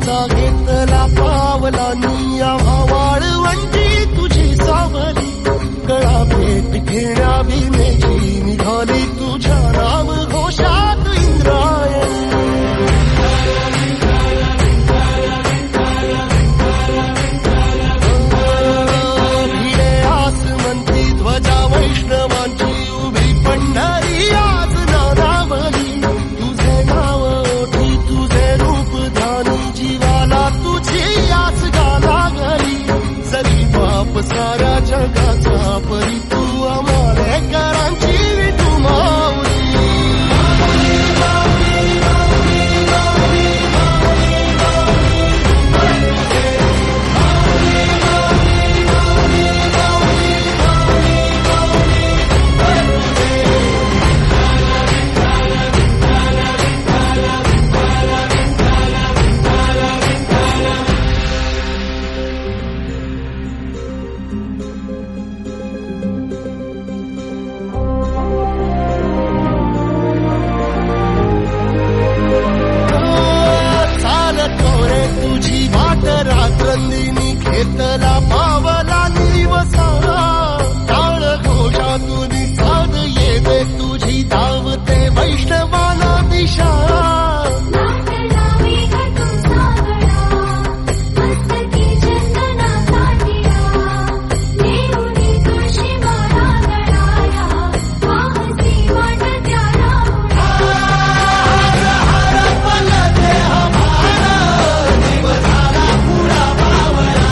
प्रेमाचा घेतला पावला निया वाळवंटी तुझी सावली कळा भेट घेण्या भीमेची निघाली तुझ्या नाम घोषात इंद्रायणी भिडे आसमंती ध्वजा वैष्णवांची उभी पंढरी आज नानावली तुझे नाव ओठी तुझे रूप ध्यानी जीवाला तुझी आस लागली जरी बाप साऱ्या जगाचा परी तू आमालेकरांची विठू माऊली तुझी वाट रात्रंदिनी घेतला पावला निवसा टाळ घोषातून